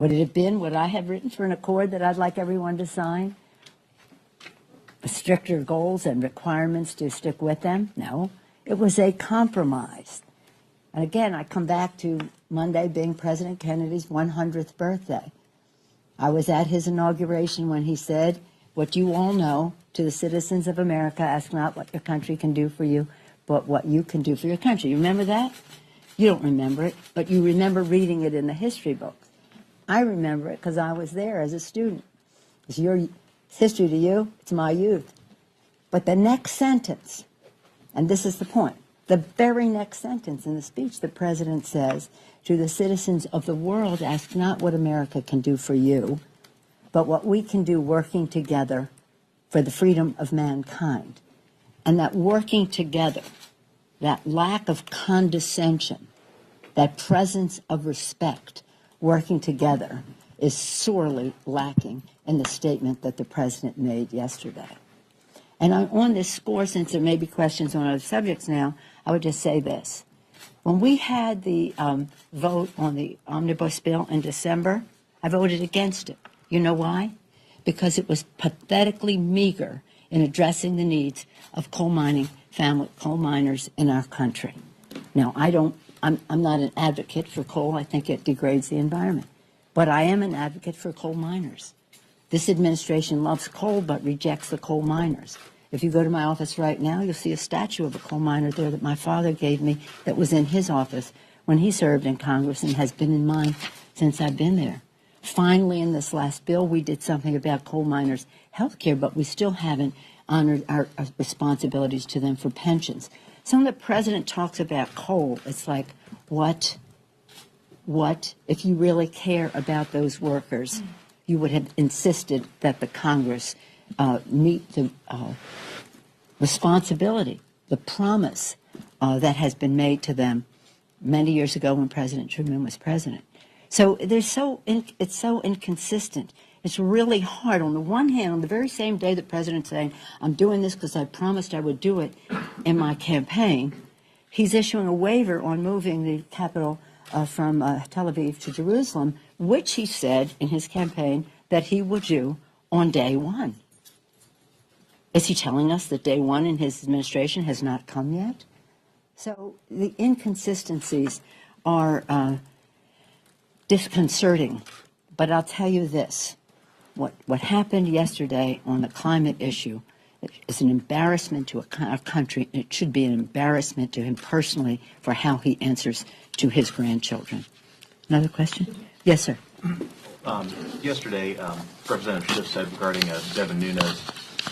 Would it have been what I have written for an accord that I'd like everyone to sign? Stricter goals and requirements to stick with them? No. It was a compromise. And again, I come back to Monday being President Kennedy's 100th birthday. I was at his inauguration when he said, what you all know to the citizens of America, ask not what your country can do for you, but what you can do for your country. You remember that? You don't remember it, but you remember reading it in the history books. I remember it because I was there as a student. It's your history to you, it's my youth. But the next sentence, and this is the point, the very next sentence in the speech, the president says, to the citizens of the world, ask not what America can do for you, but what we can do working together for the freedom of mankind. And that working together, that lack of condescension, that presence of respect, working together, is sorely lacking in the statement that the president made yesterday. And on this score, since there may be questions on other subjects now, I would just say this. When we had the vote on the omnibus bill in December, I voted against it. You know why? Because it was pathetically meager in addressing the needs of coal miners in our country. Now, I'm not an advocate for coal. I think it degrades the environment. But I am an advocate for coal miners. This administration loves coal but rejects the coal miners. If you go to my office right now, you'll see a statue of a coal miner there that my father gave me that was in his office when he served in Congress and has been in mine since I've been there. Finally, in this last bill, we did something about coal miners' health care, but we still haven't honored our responsibilities to them for pensions. So when the president talks about coal, it's like, what, if you really care about those workers, you would have insisted that the Congress meet the responsibility, the promise that has been made to them many years ago when President Truman was president. So it's so inconsistent. It's really hard. On the one hand, on the very same day the president's saying, I'm doing this because I promised I would do it in my campaign, he's issuing a waiver on moving the capital from Tel Aviv to Jerusalem, which he said in his campaign that he would do on day one. Is he telling us that day one in his administration has not come yet? So the inconsistencies are disconcerting. But I'll tell you this. What happened yesterday on the climate issue is an embarrassment to our country. It should be an embarrassment to him personally for how he answers to his grandchildren. Another question? Yes, sir. Yesterday, Representative Schiff said regarding Devin Nunes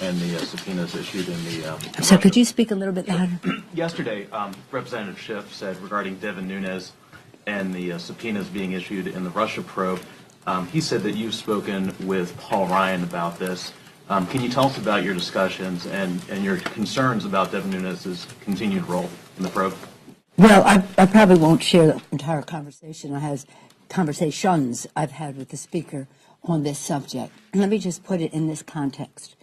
and the subpoenas issued in the... So could you speak a little bit louder? Yesterday, Representative Schiff said regarding Devin Nunes and the subpoenas being issued in the Russia probe, he said that you've spoken with Paul Ryan about this. Can you tell us about your discussions and your concerns about Devin Nunes' continued role in the probe? Well, I probably won't share the entire conversation. Conversations I've had with the Speaker on this subject. Let me just put it in this context.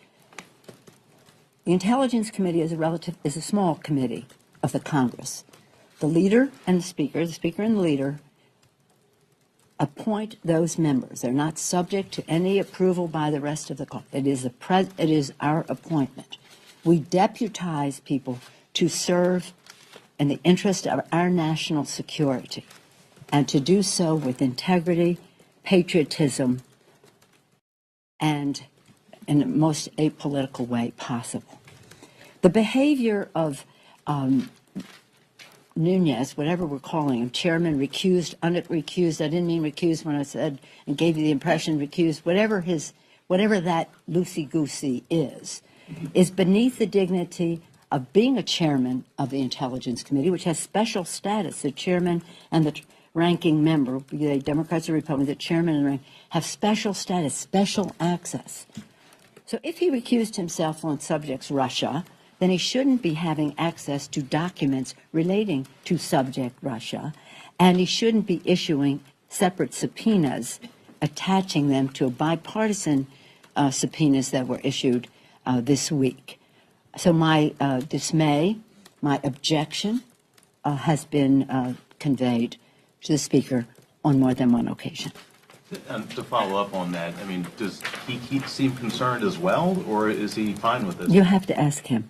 The Intelligence Committee is a small committee of the Congress. The leader and the Speaker and the leader appoint those members. They're not subject to any approval by the rest of the Congress. It is our appointment. We deputize people to serve in the interest of our national security and to do so with integrity, patriotism, and in the most apolitical way possible. The behavior of Nunes, whatever we're calling him, chairman, recused, unrecused, I didn't mean recused when I said and gave you the impression recused, whatever that loosey-goosey is beneath the dignity of being a chairman of the Intelligence Committee, which has special status. The chairman and the ranking member, be they Democrats or Republicans, the chairman and the rank, have special status, special access. So if he recused himself on subjects Russia, then he shouldn't be having access to documents relating to subject Russia, and he shouldn't be issuing separate subpoenas, attaching them to bipartisan subpoenas that were issued this week. So my dismay, my objection has been conveyed to the Speaker on more than one occasion. To follow up on that, I mean, does he seem concerned as well, or is he fine with this? You have to ask him.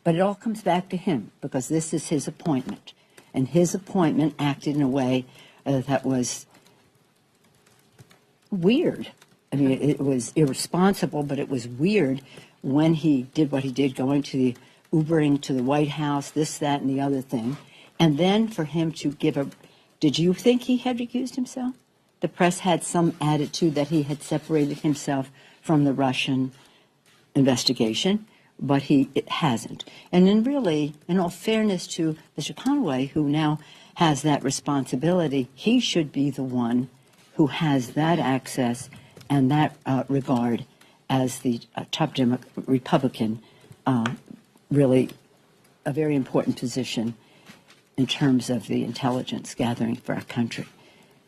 But it all comes back to him because this is his appointment. And his appointment acted in a way that was weird. I mean, it was irresponsible, but it was weird when he did what he did, going to the Ubering to the White House, this, that, and the other thing. And then for him to give a, did you think he had recused himself? The press had some attitude that he had separated himself from the Russian investigation, but it hasn't. And then really, in all fairness to Mr. Conway, who now has that responsibility, he should be the one who has that access and that regard as the top Republican, really a very important position in terms of the intelligence gathering for our country.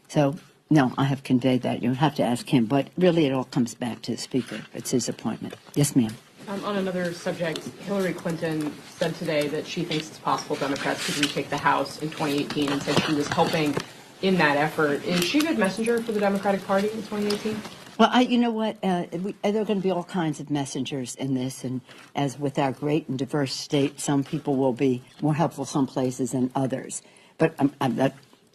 So, no, I have conveyed that. You'll have to ask him. But really, it all comes back to the Speaker. It's his appointment. Yes, ma'am. On another subject, Hillary Clinton said today that she thinks it's possible Democrats could retake the House in 2018 and said she was helping in that effort. Is she a good messenger for the Democratic Party in 2018? Well, you know what? There are going to be all kinds of messengers in this. And as with our great and diverse state, some people will be more helpful some places than others. But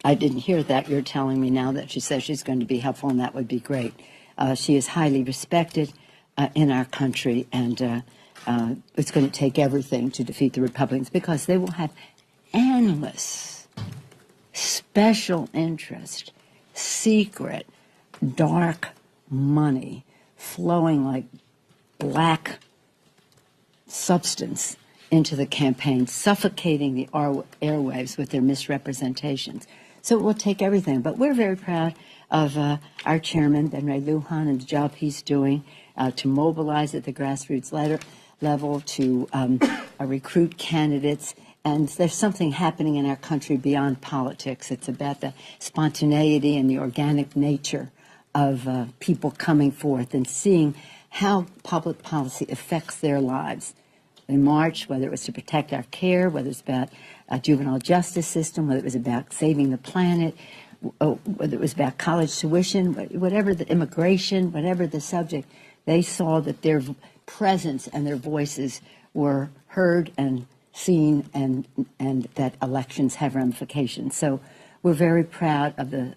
I didn't hear that. You're telling me now that she says she's going to be helpful, and that would be great. She is highly respected in our country, and it's going to take everything to defeat the Republicans because they will have endless special interest, secret, dark money flowing like black substance into the campaign, suffocating the airwaves with their misrepresentations. So it will take everything. But we're very proud of our chairman, Ben Ray Lujan, and the job he's doing to mobilize at the grassroots level, to recruit candidates. And there's something happening in our country beyond politics. It's about the spontaneity and the organic nature of people coming forth and seeing how public policy affects their lives. In March, whether it was to protect our care, whether it's about a juvenile justice system, whether it was about saving the planet, whether it was about college tuition, whatever the immigration, whatever the subject, they saw that their presence and their voices were heard and seen, and that elections have ramifications. So we're very proud of the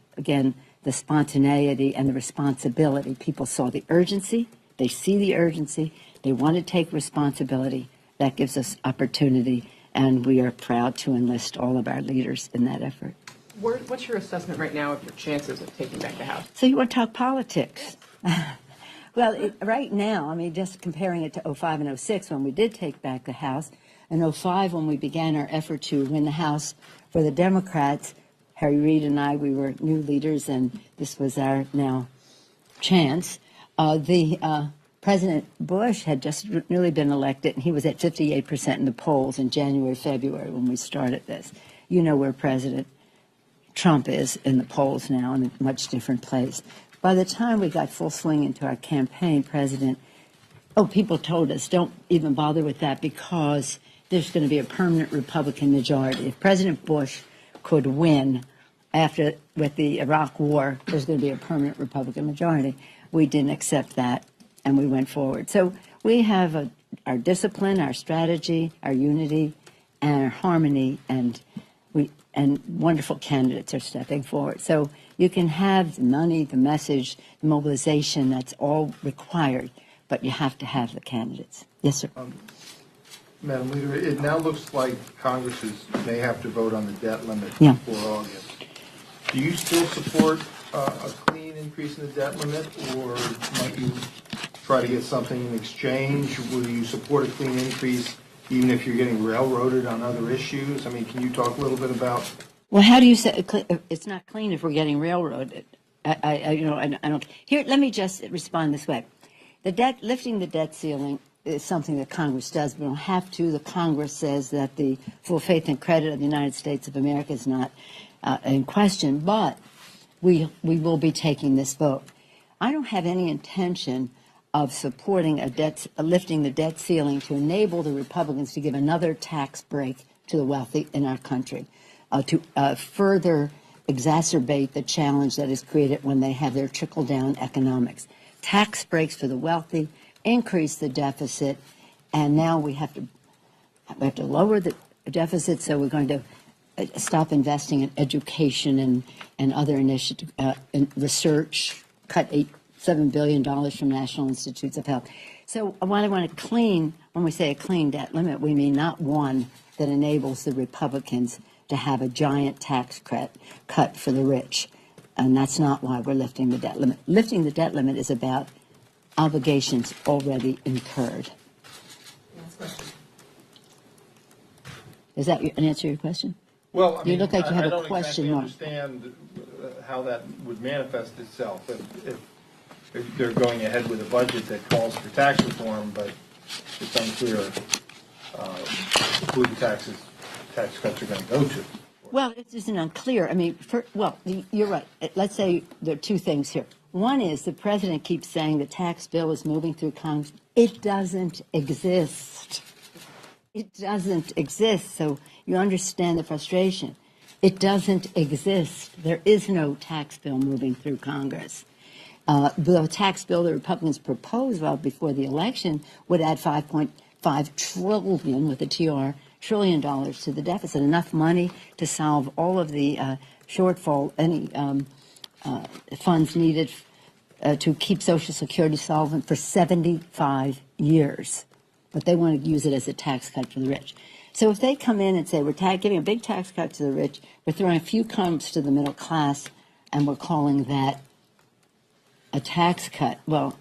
spontaneity and the responsibility. People saw the urgency. They see the urgency. They want to take responsibility. That gives us opportunity, and we are proud to enlist all of our leaders in that effort. What's your assessment right now of your chances of taking back the House? So you want to talk politics? Well, right now, I mean, just comparing it to 2005 and 2006 when we did take back the House, and 2005 when we began our effort to win the House for the Democrats, Harry Reid and I, we were new leaders, and this was our now chance. President Bush had just newly been elected, and he was at 58% in the polls in January, February when we started this. You know where President Trump is in the polls now, in a much different place. By the time we got full swing into our campaign, people told us, don't even bother with that because there's going to be a permanent Republican majority. If President Bush could win with the Iraq War, there's going to be a permanent Republican majority. We didn't accept that, and we went forward. So we have our discipline, our strategy, our unity, and our harmony, and wonderful candidates are stepping forward. So you can have the money, the message, the mobilization, that's all required, but you have to have the candidates. Yes, sir. Madam Leader, it now looks like Congress may have to vote on the debt limit before August. Do you still support a clean increase in the debt limit, or might you try to get something in exchange? Will you support a clean increase even if you're getting railroaded on other issues? I mean, can you talk a little bit about? Well, how do you say it's not clean if we're getting railroaded? I don't. Here, let me just respond this way: lifting the debt ceiling is something that Congress does. We don't have to. The Congress says that the full faith and credit of the United States of America is not in question, but we will be taking this vote. I don't have any intention of supporting lifting the debt ceiling to enable the Republicans to give another tax break to the wealthy in our country, to further exacerbate the challenge that is created when they have their trickle-down economics. Tax breaks for the wealthy, increase the deficit, and now we have to lower the deficit, so we're going to stop investing in education and other initiatives, in research, cut $7 billion from National Institutes of Health. So when we say a clean debt limit, we mean not one that enables the Republicans to have a giant tax cut for the rich. And that's not why we're lifting the debt limit. Lifting the debt limit is about obligations already incurred. Is that an answer to your question? Well, I mean, You look like you have I a don't question exactly mark. understand how that would manifest itself if they're going ahead with a budget that calls for tax reform, but it's unclear who the tax cuts are going to go to. Well, it isn't unclear. I mean, you're right. Let's say there are two things here. One is the president keeps saying the tax bill is moving through Congress. It doesn't exist. It doesn't exist. So you understand the frustration. It doesn't exist. There is no tax bill moving through Congress. The tax bill the Republicans proposed before the election would add $5.5 trillion with a TR trillion dollars to the deficit, enough money to solve all of the shortfall, any funds needed to keep Social Security solvent for 75 years. But they want to use it as a tax cut for the rich. So if they come in and say, we're giving a big tax cut to the rich, we're throwing a few crumbs to the middle class, and we're calling that a tax cut, well,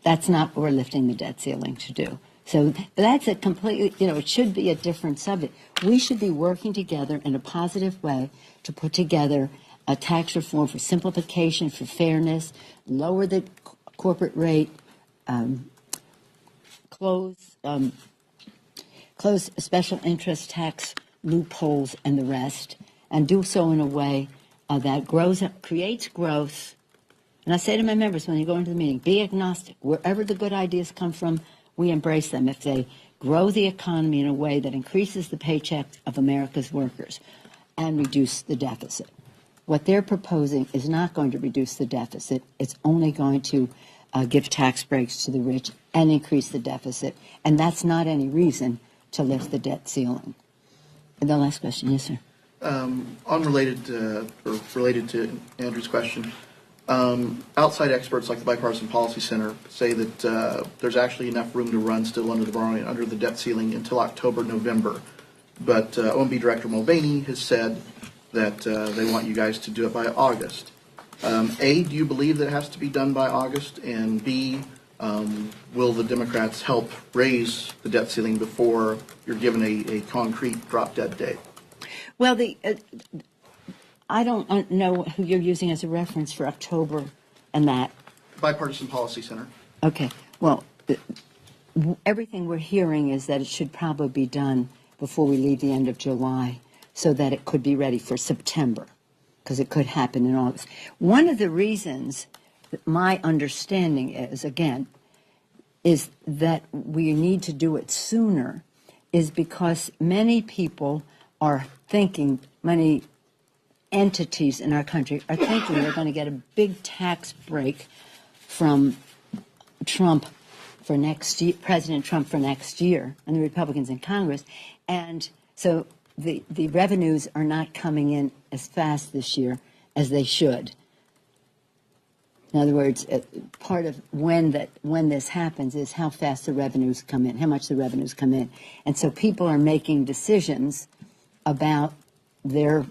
that's not what we're lifting the debt ceiling to do. So that's a completely, it should be a different subject. We should be working together in a positive way to put together a tax reform for simplification, for fairness, lower the corporate rate, close special interest tax loopholes and the rest, and do so in a way that creates growth. And I say to my members when you go into the meeting, be agnostic. Wherever the good ideas come from, we embrace them. If they grow the economy in a way that increases the paycheck of America's workers and reduce the deficit. What they're proposing is not going to reduce the deficit. It's only going to give tax breaks to the rich and increase the deficit. And that's not any reason to lift the debt ceiling. And the last question, yes, sir. Unrelated or related to Andrew's question, outside experts like the Bipartisan Policy Center say that there's actually enough room to run still under the debt ceiling until October, November. But OMB Director Mulvaney has said that they want you guys to do it by August. A, do you believe that it has to be done by August? And B, will the Democrats help raise the debt ceiling before you're given a concrete drop-dead date? Well, I don't know who you're using as a reference for October and that. Bipartisan Policy Center. Okay. Well, everything we're hearing is that it should probably be done before we leave the end of July so that it could be ready for September, because it could happen in August. One of the reasons that my understanding is, again, is that we need to do it sooner is because many people are thinking, many entities in our country are thinking they're going to get a big tax break from Trump for next year, President Trump for next year, and the Republicans in Congress. And so the revenues are not coming in as fast this year as they should. In other words, part of when this happens is how fast the revenues come in, how much the revenues come in. And so people are making decisions about their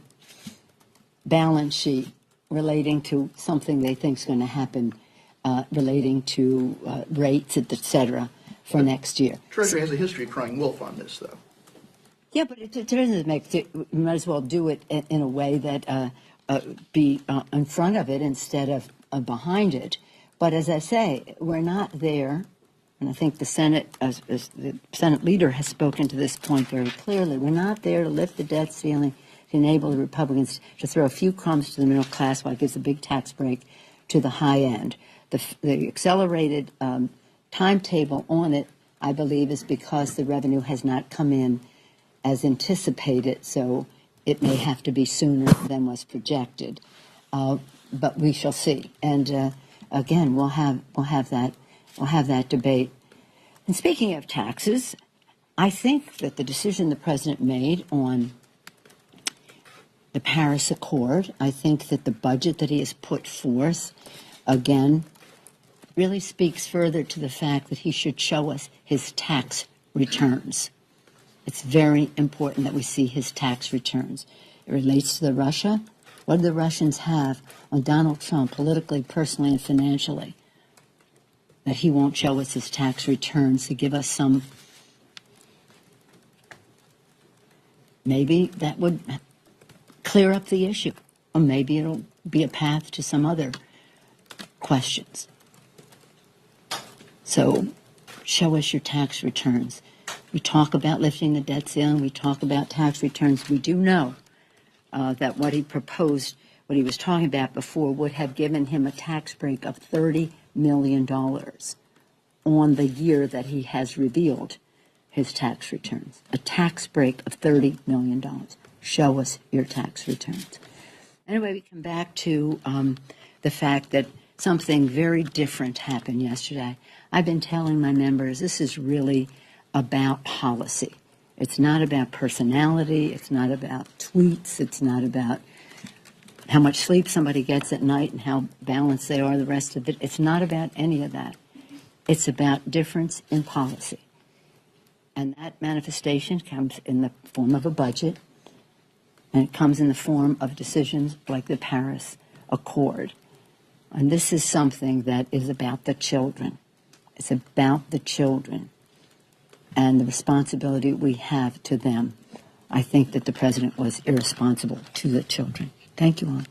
balance sheet relating to something they think is going to happen, relating to rates, et cetera, for next year. Treasury has a history of crying wolf on this, though. Yeah, but it doesn't make it. You might as well do it in a way that be in front of it instead of behind it. But as I say, we're not there, and I think the Senate, as the Senate leader has spoken to this point very clearly. We're not there to lift the debt ceiling to enable the Republicans to throw a few crumbs to the middle class while it gives a big tax break to the high end. The accelerated timetable on it, I believe, is because the revenue has not come in as anticipated. So it may have to be sooner than was projected, but we shall see. And again, we'll have that debate. And speaking of taxes, I think that the decision the president made on the Paris Accord, I think that the budget that he has put forth, again, really speaks further to the fact that he should show us his tax returns. It's very important that we see his tax returns. It relates to the Russia. What do the Russians have on Donald Trump politically, personally, and financially that he won't show us his tax returns to give us some? Maybe that would clear up the issue, or maybe it'll be a path to some other questions. So show us your tax returns. We talk about lifting the debt ceiling. We talk about tax returns. We do know that what he proposed, what he was talking about before, would have given him a tax break of $30 million on the year that he has revealed his tax returns. A tax break of $30 million. Show us your tax returns. Anyway, we come back to the fact that something very different happened yesterday. I've been telling my members this is really about policy. It's not about personality. It's not about tweets. It's not about how much sleep somebody gets at night and how balanced they are the rest of it. It's not about any of that. It's about difference in policy. And that manifestation comes in the form of a budget, and it comes in the form of decisions like the Paris Accord. And this is something that is about the children. It's about the children and the responsibility we have to them. I think that the president was irresponsible to the children. Thank you all.